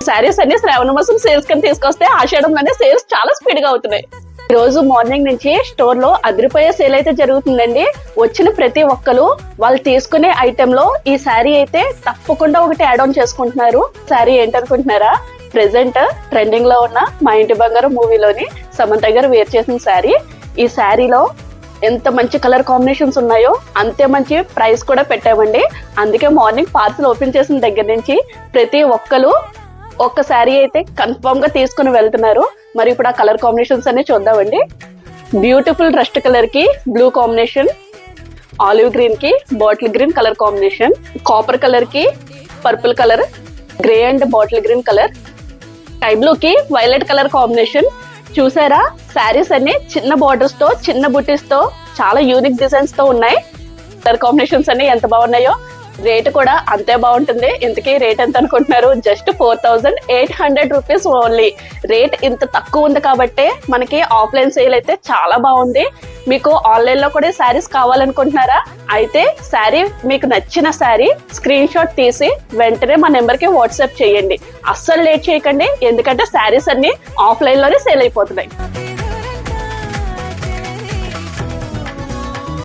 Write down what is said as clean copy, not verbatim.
శారీస్ అన్ని శ్రావణ మాసం సేల్స్ కింద తీసుకొస్తే ఆషాఢంలోనే సేల్స్ చాలా స్పీడ్ గా అవుతున్నాయి. ఈ రోజు మార్నింగ్ నుంచి స్టోర్ లో అదిరిపోయే సేల్ అయితే జరుగుతుందండి. వచ్చిన ప్రతి ఒక్కరు వాళ్ళు తీసుకునే ఐటెం లో ఈ శారీ అయితే తప్పకుండా ఒకటి యాడ్ ఆన్ చేసుకుంటున్నారు. శారీ ఏంటనుకుంటున్నారా? ప్రెసెంట్ ట్రెండింగ్ లో ఉన్న మా ఇంటి బంగారం మూవీలోని సమంత గారు వేర్ చేసిన శారీ. ఈ శారీలో ఎంత మంచి కలర్ కాంబినేషన్స్ ఉన్నాయో అంతే మంచి ప్రైస్ కూడా పెట్టామండి. అందుకే మార్నింగ్ పార్సల్ ఓపెన్ చేసిన దగ్గర నుంచి ప్రతి ఒక్కరు ఒక్క శారీ అయితే కన్ఫర్మ్ గా తీసుకుని వెళ్తున్నారు. మరి ఇప్పుడు ఆ కలర్ కాంబినేషన్స్ అన్ని చూద్దామండి. బ్యూటిఫుల్ రస్ట్ కలర్ కి బ్లూ కాంబినేషన్, ఆలివ్ గ్రీన్ కి bottle green colour combination, copper colour కి purple colour, grey and bottle green colour, sky blue కి వైలెట్ కలర్ కాంబినేషన్. చూసారా శారీస్ అన్ని చిన్న బార్డర్స్ తో చిన్న బుటీస్ తో చాలా యూనిక్ డిజైన్స్ తో ఉన్నాయి. కలర్ కాంబినేషన్స్ అన్ని ఎంత బాగున్నాయో, రేట్ కూడా అంతే బాగుంటుంది. ఇంతకీ రేట్ ఎంత అనుకుంటున్నారు? Just 4800 rupees only. రేట్ ఇంత తక్కువ ఉంది కాబట్టి మనకి ఆఫ్లైన్ సేల్ అయితే చాలా బాగుంది. మీకు ఆన్లైన్ లో కూడా శారీస్ కావాలనుకుంటున్నారా? అయితే శారీ మీకు నచ్చిన శారీ స్క్రీన్ షాట్ తీసి వెంటనే మా నెంబర్ కి వాట్సాప్ చేయండి. అస్సలు లేట్ చేయకండి, ఎందుకంటే శారీస్ అన్ని ఆఫ్లైన్ లోనే సేల్ అయిపోతున్నాయి.